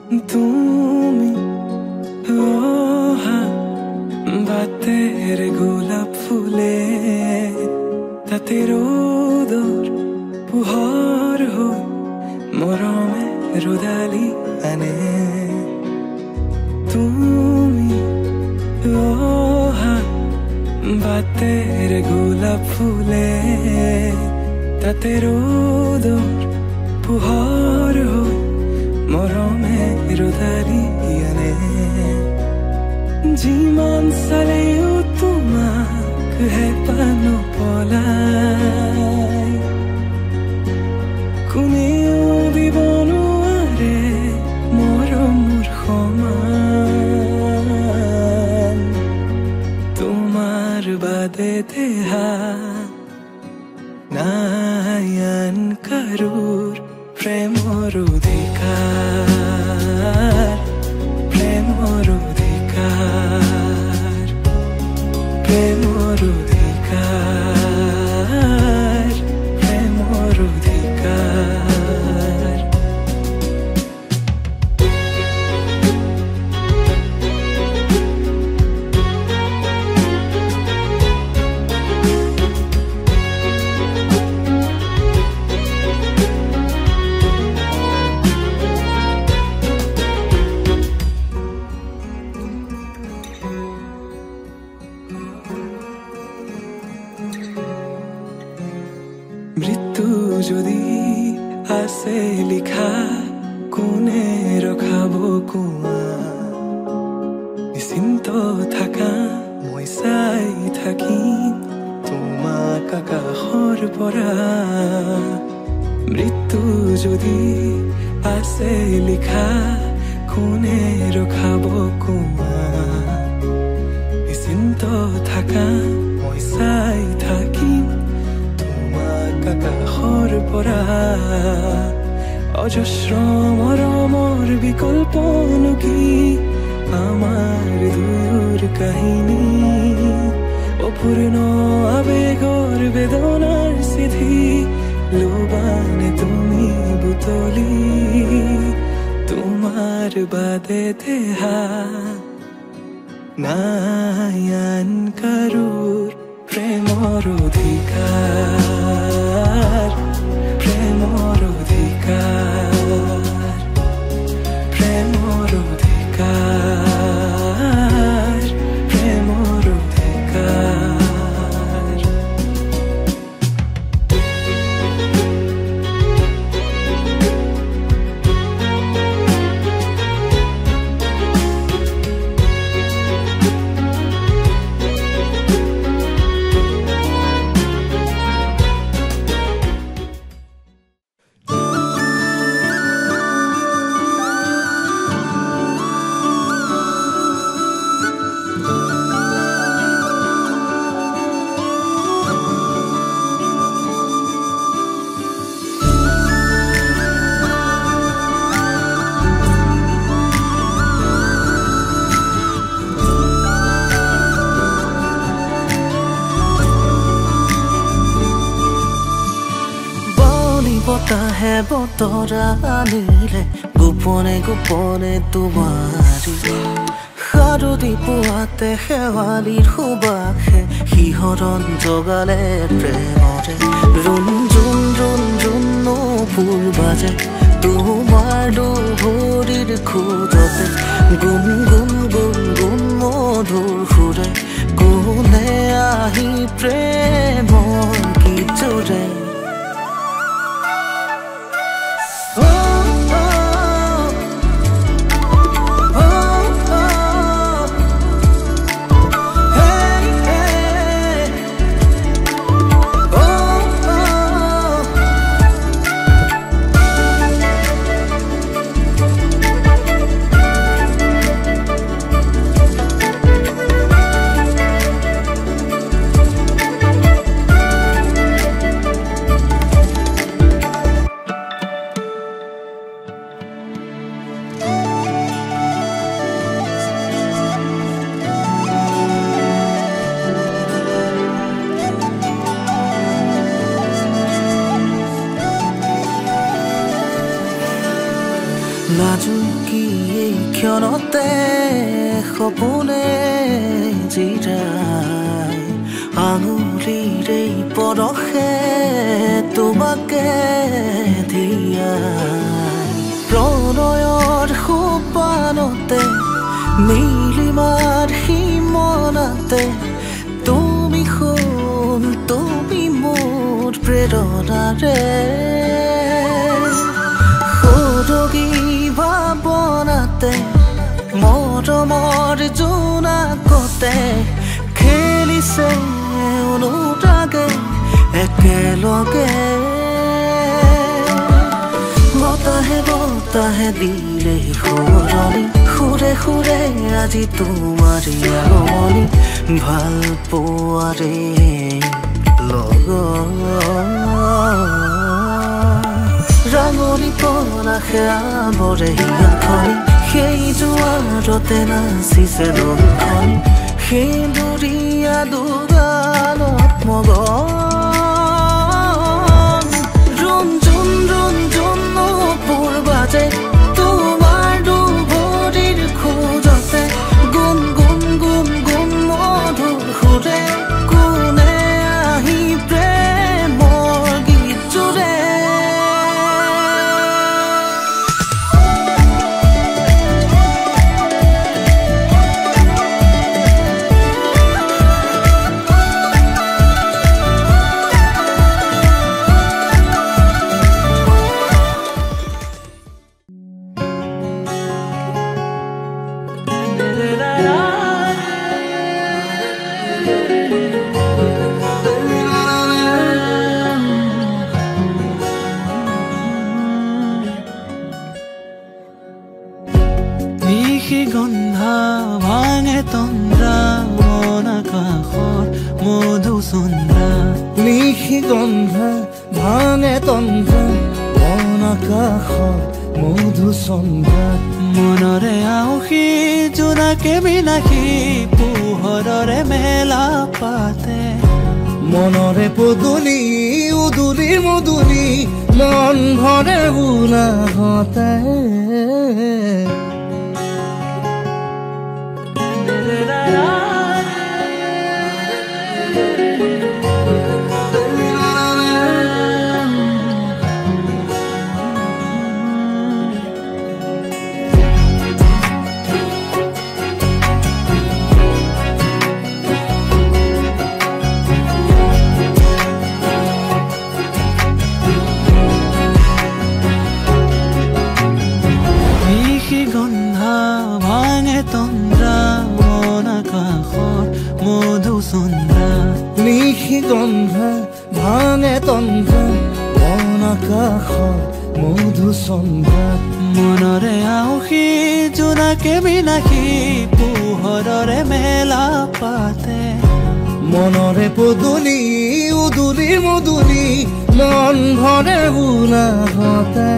তুমি বাতের গোলাপ ফুলে তাতে রোদর পুহর হই মরমে রোদালি আনে তুমি বাতের গোলাপ ফুলে তাতে রোদর পুহর হই মরমে রোদালি আনে যিমান চালেও তোমাক হেঁপানো পলাই কোনেও দিব নোৱাৰে মৰমৰ সমান তোমাৰ বাদে দেহা নাই আন কাৰোৰ প্ৰেমৰ অধিকাৰ প্ৰেমৰ অধিকাৰ প্ৰেমৰ অধিকাৰ প্ৰেমৰ অধিকাৰ মৃত্যু যদি আছে লিখা কোনে ৰখাব কোৱা নিশ্চিন্ত থাকা মই চাই থাকিম তোমাক আকাশৰ পৰা মৃত্যু যদি আছে লিখা কোনে ৰখাব কোৱা নিশ্চিন্ত থাকা মই চাই থাকিম আকাশৰ পৰা অজস্ৰ মৰমৰ বিকল্পনো কি আমাৰ দুয়োৰ কাহিনী অপূৰ্ণ আবেগৰ বেদনাৰ চিঠি লোবানে তুমি বুটলি তোমাৰ বাদে দেহা নাই আন কাৰোৰ প্ৰেমৰ অধিকাৰ প্ৰেমৰ অধিকাৰ প্ৰেমৰ অধিকাৰ প্ৰেমৰ অধিকাৰ বতাহে বতৰা আনিলে গোপনে গোপনে তোমাৰি সাৰতি পুৱাতে শেৱালিৰ সুবাসে শিহৰণ জগালে প্ৰেমৰে ৰুণ জুন ৰুণ জুন ফুল বাজে তোমাৰ দুভৰিৰ খোজতে গুণ গুণ গুণ গুণ মধুৰ সুৰে কোনে আহি প্ৰেমৰ গীতৰে নাজুকি এই ক্ষণতে সপোনে জিৰাই আঙুলিৰ এই পৰশে তোমাকে দিয়াই প্ৰণয়ৰ সোপানতে নীলিমাৰ সীমনাতে তুমি শুন তুমি মোৰ প্ৰেৰণাৰে সৰগী ভাৱনাতে মৰমৰ জোনাকতে খেলিছে অনুৰাগে একেলগে বতাহে বতাহে দিলে সৰণি সুৰে সুৰে আজি তোমাৰ আগমনি ভাল পোৱাৰে ৰাঙনি পলাশে আৱৰে হিয়াখনি সেই জোৱাৰতে নাচিছে নৈখনি সেন্দুৰীয়া দুগানত মগন ৰুণ জুন নূপুৰ বাজে তোমাৰ দুভৰিৰ খোজতে গুণ গুণ গুণ গুণ মধুৰ সুৰে কোনে আহি প্ৰেমৰ গীত জুৰে গন্ধা ভাঙে তন্দ্ৰা মন আকাশৰ মধুচন্দ্ৰা নিশি গন্ধা ভাঙে তন্দ্ৰা মন আকাশৰ মধুচন্দ্ৰা মনৰে আউসী জোনাকে বিলাসী পোহৰৰে মেলা পাতে মনৰে পদূলি উদুলি মুদুলি মন ভৰে উলাহতে গন্ধা ভাঙে তন্দ্ৰা মন আকাশৰ মধুচন্দ্ৰা নিশি গন্ধা ভাঙে তন্দ্ৰা মন আকাশৰ মধুচন্দ্ৰা মনৰে আউসী জোনাকে বিলাসী পোহৰৰে মেলা পাতে মনৰে পদূলি উদুলি মুদুলি মন ভৰে উলাহতে